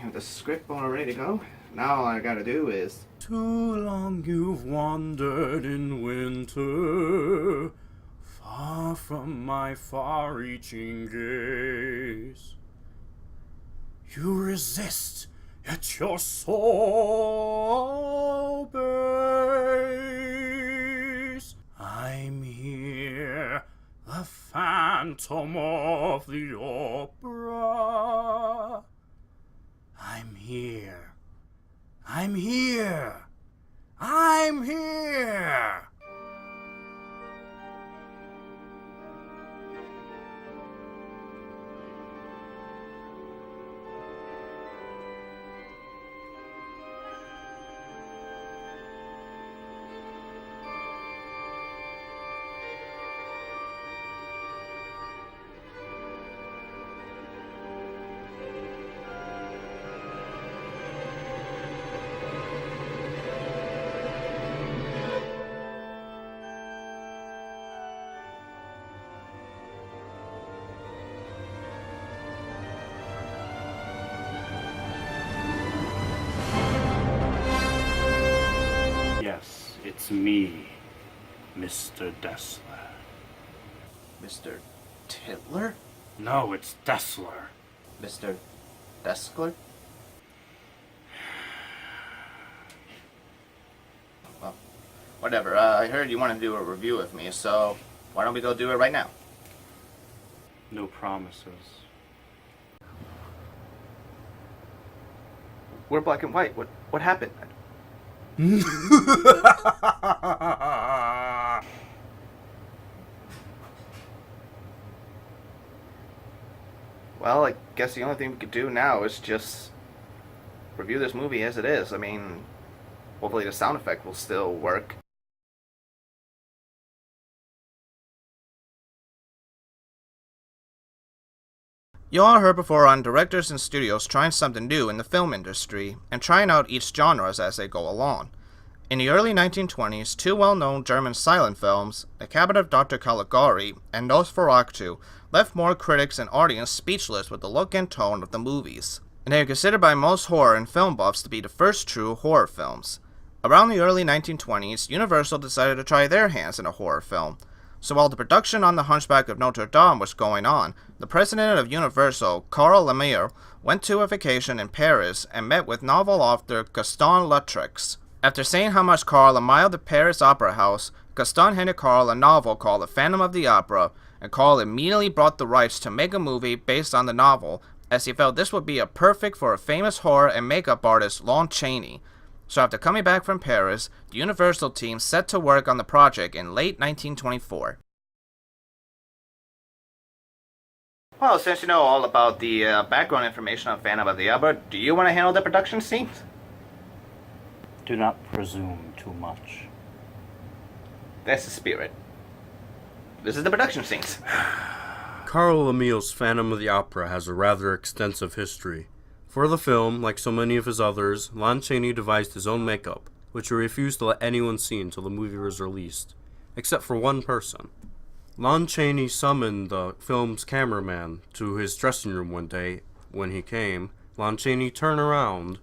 have the script all ready to go. Now all I gotta do is... Too long you've wandered in winter, far from my far-reaching gaze. You resist, yet your soul obeys. I'm here, the phantom of the opera. I'm here. I'm here. I'm here. Yes, it's me, Mr. Dessler. Mr. Titler? No, it's Dessler. Mr. Deskler? Well, whatever. I heard you want to do a review with me, so why don't we go do it right now? No promises. We're black and white. What happened? Well, I guess the only thing we could do now is just review this movie as it is. I mean, hopefully the sound effect will still work. You all heard before on directors and studios trying something new in the film industry and trying out each genres as they go along. In the early 1920s, two well-known German silent films, The Cabinet of Dr. Caligari and Nosferatu, left more critics and audience speechless with the look and tone of the movies, and they are considered by most horror and film buffs to be the first true horror films. Around the early 1920s, Universal decided to try their hands in a horror film. So while the production on The Hunchback of Notre Dame was going on, the president of Universal, Carl Lemire, went to a vacation in Paris and met with novel author Gaston Lautrec. After saying how much Carl admired the Paris Opera House, Gaston handed Carl a novel called The Phantom of the Opera, and Carl immediately bought the rights to make a movie based on the novel, as he felt this would be a perfect for a famous horror and makeup artist Lon Chaney. So after coming back from Paris, the Universal team set to work on the project in late 1924. Well, since you know all about the background information on Phantom of the Opera, do you want to handle the production scenes? Do not presume too much. That's the spirit. This is the production scenes. Carl Lemire's Phantom of the Opera has a rather extensive history. For the film, like so many of his others, Lon Chaney devised his own makeup, which he refused to let anyone see until the movie was released, except for one person. Lon Chaney summoned the film's cameraman to his dressing room one day. When he came, Lon Chaney turned around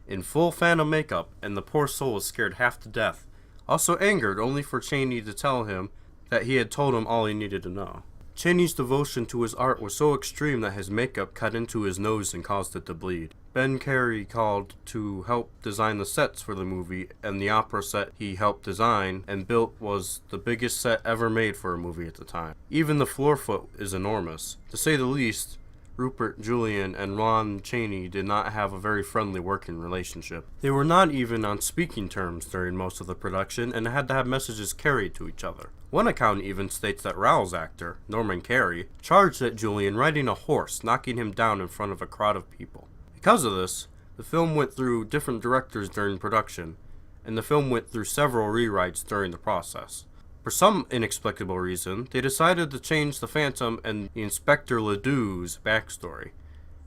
in full Phantom makeup, and the poor soul was scared half to death, also angered only for Chaney to tell him that he had told him all he needed to know. Chaney's devotion to his art was so extreme that his makeup cut into his nose and caused it to bleed. Ben Carey called to help design the sets for the movie, and the opera set he helped design and built was the biggest set ever made for a movie at the time. Even the floor foot is enormous. To say the least, Rupert Julian and Lon Chaney did not have a very friendly working relationship. They were not even on speaking terms during most of the production and had to have messages carried to each other. One account even states that Raoul's actor, Norman Carey, charged at Julian riding a horse, knocking him down in front of a crowd of people. Because of this, the film went through different directors during production, and the film went through several rewrites during the process. For some inexplicable reason, they decided to change the Phantom and the Inspector Ledoux's backstory.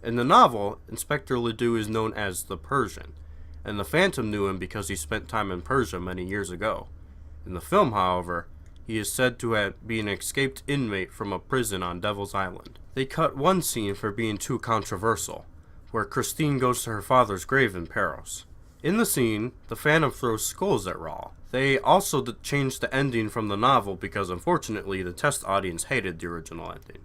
In the novel, Inspector Ledoux is known as the Persian, and the Phantom knew him because he spent time in Persia many years ago. In the film, however, he is said to have been an escaped inmate from a prison on Devil's Island. They cut one scene for being too controversial, where Christine goes to her father's grave in Paris. In the scene, the Phantom throws skulls at Raoul. They also changed the ending from the novel because, unfortunately, the test audience hated the original ending.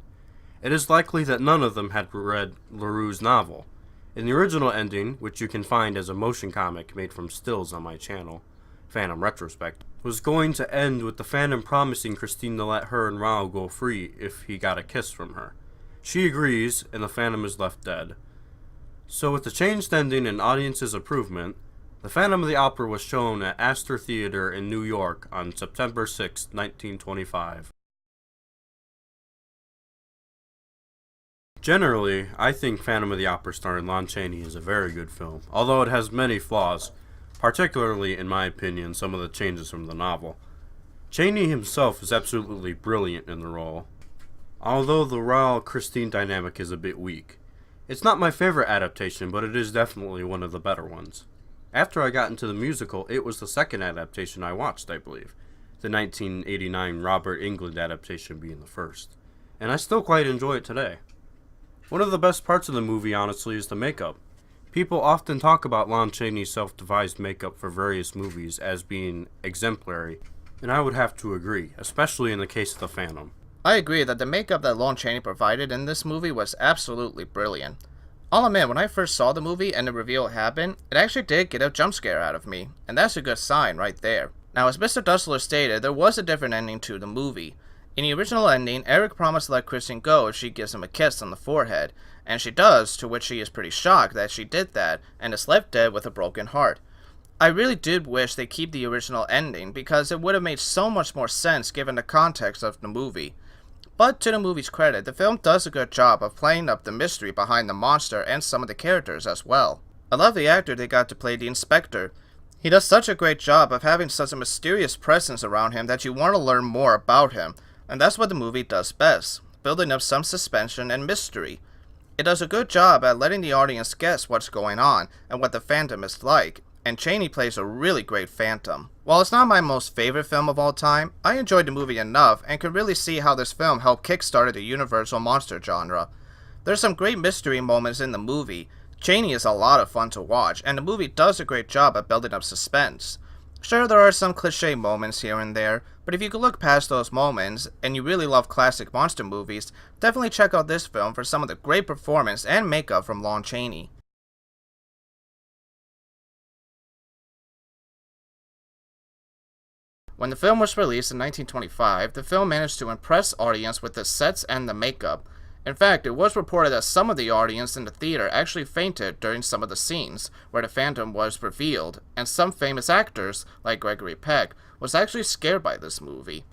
It is likely that none of them had read LaRue's novel. In the original ending, which you can find as a motion comic made from stills on my channel, Phantom Retrospective, was going to end with the Phantom promising Christine to let her and Raoul go free if he got a kiss from her. She agrees, and the Phantom is left dead. So with the changed ending and audience's improvement, the Phantom of the Opera was shown at Astor Theater in New York on September 6, 1925. Generally, I think Phantom of the Opera starring Lon Chaney is a very good film, although it has many flaws, particularly, in my opinion, some of the changes from the novel. Chaney himself is absolutely brilliant in the role, although the Raoul-Christine dynamic is a bit weak. It's not my favorite adaptation, but it is definitely one of the better ones. After I got into the musical, it was the second adaptation I watched, I believe, the 1989 Robert Englund adaptation being the first, and I still quite enjoy it today. One of the best parts of the movie, honestly, is the makeup. People often talk about Lon Chaney's self-devised makeup for various movies as being exemplary, and I would have to agree, especially in the case of The Phantom. I agree that the makeup that Lon Chaney provided in this movie was absolutely brilliant. I'll admit, when I first saw the movie and the reveal happened, it actually did get a jump scare out of me, and that's a good sign right there. Now, as Mr. Dustler stated, there was a different ending to the movie. In the original ending, Eric promised to let Christine go if she gives him a kiss on the forehead, and she does, to which he is pretty shocked that she did that, and is left dead with a broken heart. I really did wish they keep the original ending, because it would have made so much more sense given the context of the movie. But to the movie's credit, the film does a good job of playing up the mystery behind the monster and some of the characters as well. I love the actor they got to play the inspector. He does such a great job of having such a mysterious presence around him that you want to learn more about him, and that's what the movie does best, building up some suspension and mystery. It does a good job at letting the audience guess what's going on and what the Phantom is like, and Chaney plays a really great Phantom. While it's not my most favorite film of all time, I enjoyed the movie enough and could really see how this film helped kickstart the universal monster genre. There's some great mystery moments in the movie. Chaney is a lot of fun to watch, and the movie does a great job at building up suspense. Sure, there are some cliche moments here and there, but if you could look past those moments, and you really love classic monster movies, definitely check out this film for some of the great performance and makeup from Lon Chaney. When the film was released in 1925, the film managed to impress audience with the sets and the makeup. In fact, it was reported that some of the audience in the theater actually fainted during some of the scenes where the Phantom was revealed, and some famous actors, like Gregory Peck, was actually scared by this movie.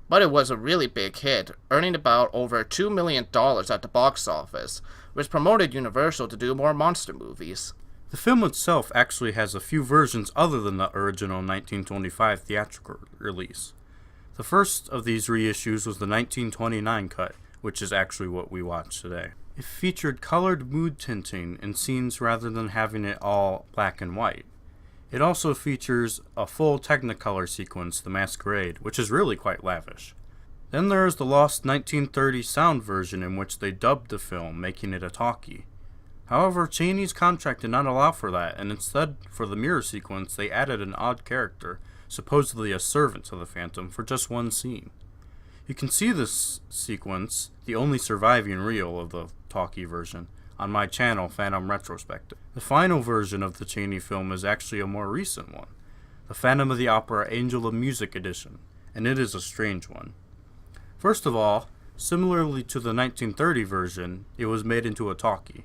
But it was a really big hit, earning about over $2 million at the box office, which promoted Universal to do more monster movies. The film itself actually has a few versions other than the original 1925 theatrical release. The first of these reissues was the 1929 cut, which is actually what we watch today. It featured colored mood tinting in scenes rather than having it all black and white. It also features a full Technicolor sequence, The Masquerade, which is really quite lavish. Then there is the lost 1930 sound version in which they dubbed the film, making it a talkie. However, Chaney's contract did not allow for that, and instead, for the mirror sequence, they added an odd character, supposedly a servant to the Phantom, for just one scene. You can see this sequence, the only surviving reel of the talkie version, on my channel, Phantom Retrospective. The final version of the Chaney film is actually a more recent one, the Phantom of the Opera Angel of Music edition, and it is a strange one. First of all, similarly to the 1930 version, it was made into a talkie.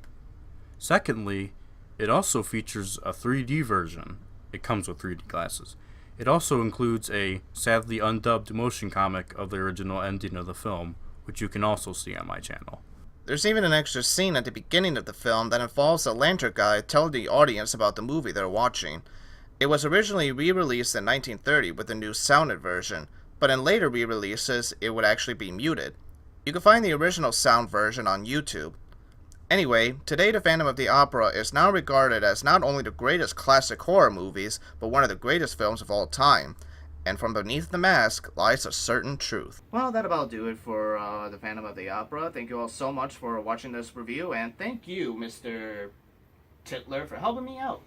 Secondly, it also features a 3D version. It comes with 3D glasses. It also includes a sadly undubbed motion comic of the original ending of the film, which you can also see on my channel. There's even an extra scene at the beginning of the film that involves a lantern guy telling the audience about the movie they're watching. It was originally re-released in 1930 with a new sounded version, but in later re-releases it would actually be muted. You can find the original sound version on YouTube. Anyway, today The Phantom of the Opera is now regarded as not only the greatest classic horror movies, but one of the greatest films of all time. And from beneath the mask lies a certain truth. Well, that about do it for The Phantom of the Opera. Thank you all so much for watching this review, and thank you, Mr. Titler, for helping me out.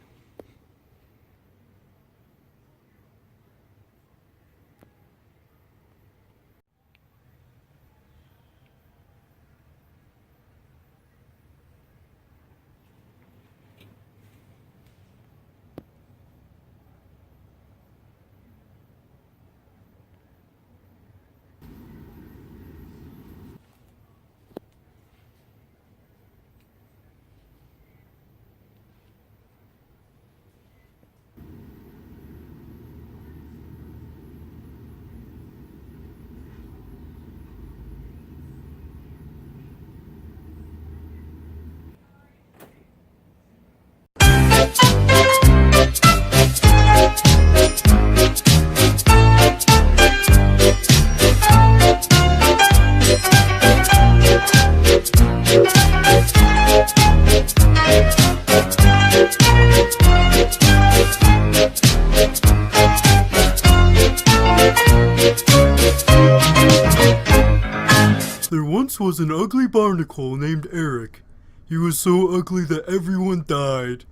There once was an ugly barnacle named Eric. He was so ugly that everyone died.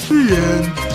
The end.